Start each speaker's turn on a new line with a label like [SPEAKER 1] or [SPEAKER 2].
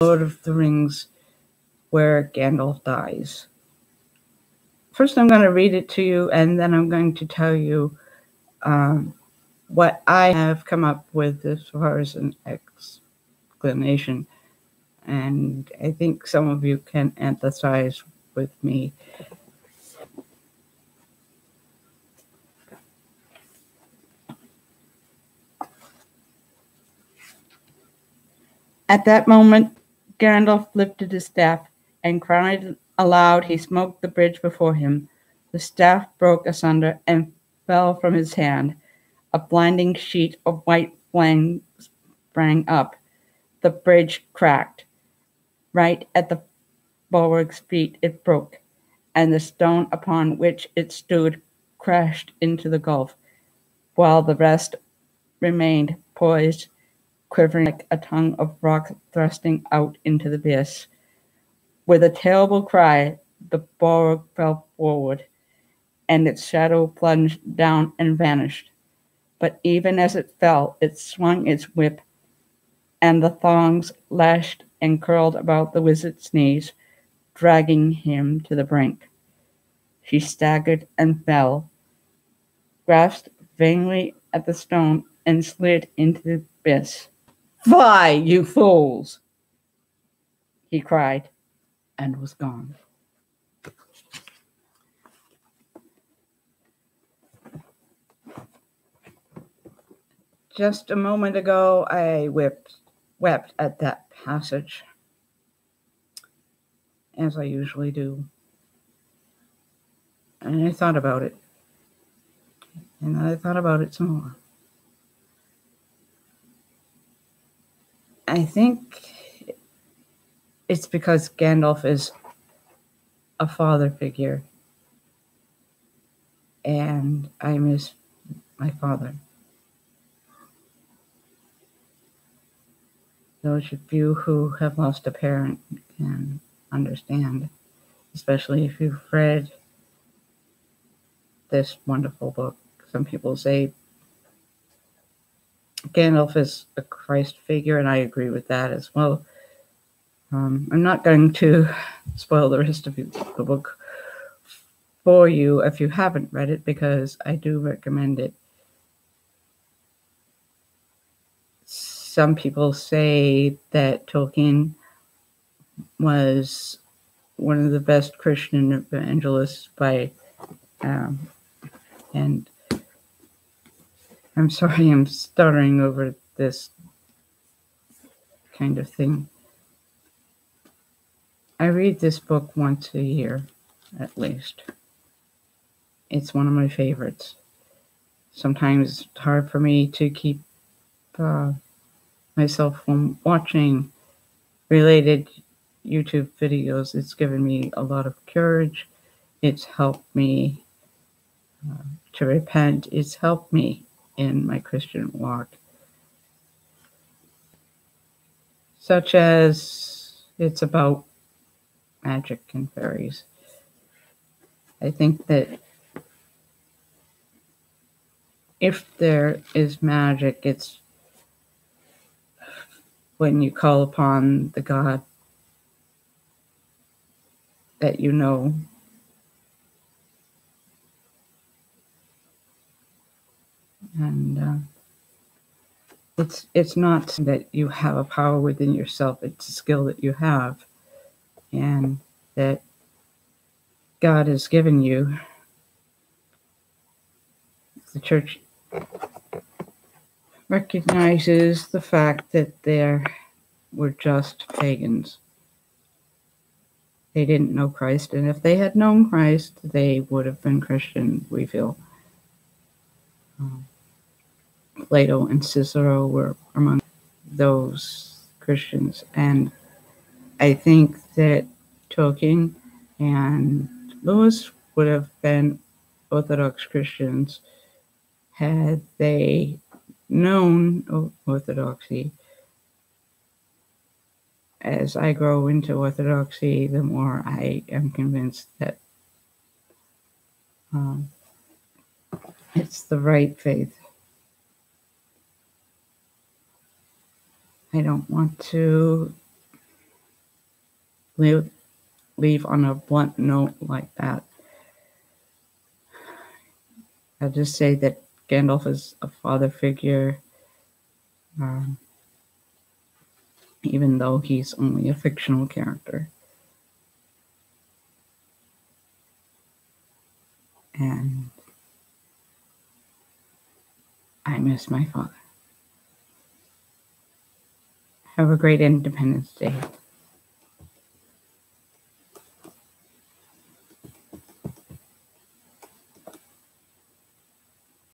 [SPEAKER 1] Lord of the Rings, where Gandalf dies. First, I'm going to read it to you, and then I'm going to tell you what I have come up with as far as an explanation. And I think some of you can empathize with me. At that moment, Gandalf lifted his staff and cried aloud. He smote the bridge before him. The staff broke asunder and fell from his hand. A blinding sheet of white flame sprang up. The bridge cracked. Right at the bulwark's feet it broke, and the stone upon which it stood crashed into the gulf, while the rest remained poised, quivering like a tongue of rock thrusting out into the abyss. With a terrible cry, the bulwark fell forward, and its shadow plunged down and vanished. But even as it fell, it swung its whip, and the thongs lashed and curled about the wizard's knees, dragging him to the brink. She staggered and fell, grasped vainly at the stone, and slid into the abyss. "Fly, you fools!" he cried, and was gone. Just a moment ago, I wept at that passage, as I usually do. And I thought about it. And I thought about it some more. I think it's because Gandalf is a father figure. And I miss my father. Those of you who have lost a parent can understand, especially if you've read this wonderful book. Some people say Gandalf is a Christ figure, and I agree with that as well. I'm not going to spoil the rest of the book for you if you haven't read it, because I do recommend it. Some people say that Tolkien was one of the best Christian evangelists and I'm sorry I'm stuttering over this kind of thing. I read this book once a year, at least. It's one of my favorites. Sometimes it's hard for me to keep myself from watching related YouTube videos. It's given me a lot of courage. It's helped me to repent. It's helped me in my Christian walk. Such as it's about magic and fairies. I think that if there is magic, it's when you call upon the God that you know. And it's not that you have a power within yourself, it's a skill that you have, and that God has given you. The church recognizes the fact that there were just pagans. They didn't know Christ, and if they had known Christ, they would have been Christian, we feel. Plato and Cicero were among those Christians, and I think that Tolkien and Lewis would have been Orthodox Christians had they known Orthodoxy. As I grow into Orthodoxy, the more I am convinced that it's the right faith. I don't want to leave on a blunt note like that. I'll just say that Gandalf is a father figure, um, even though he's only a fictional character. And I miss my father. Have a great Independence Day.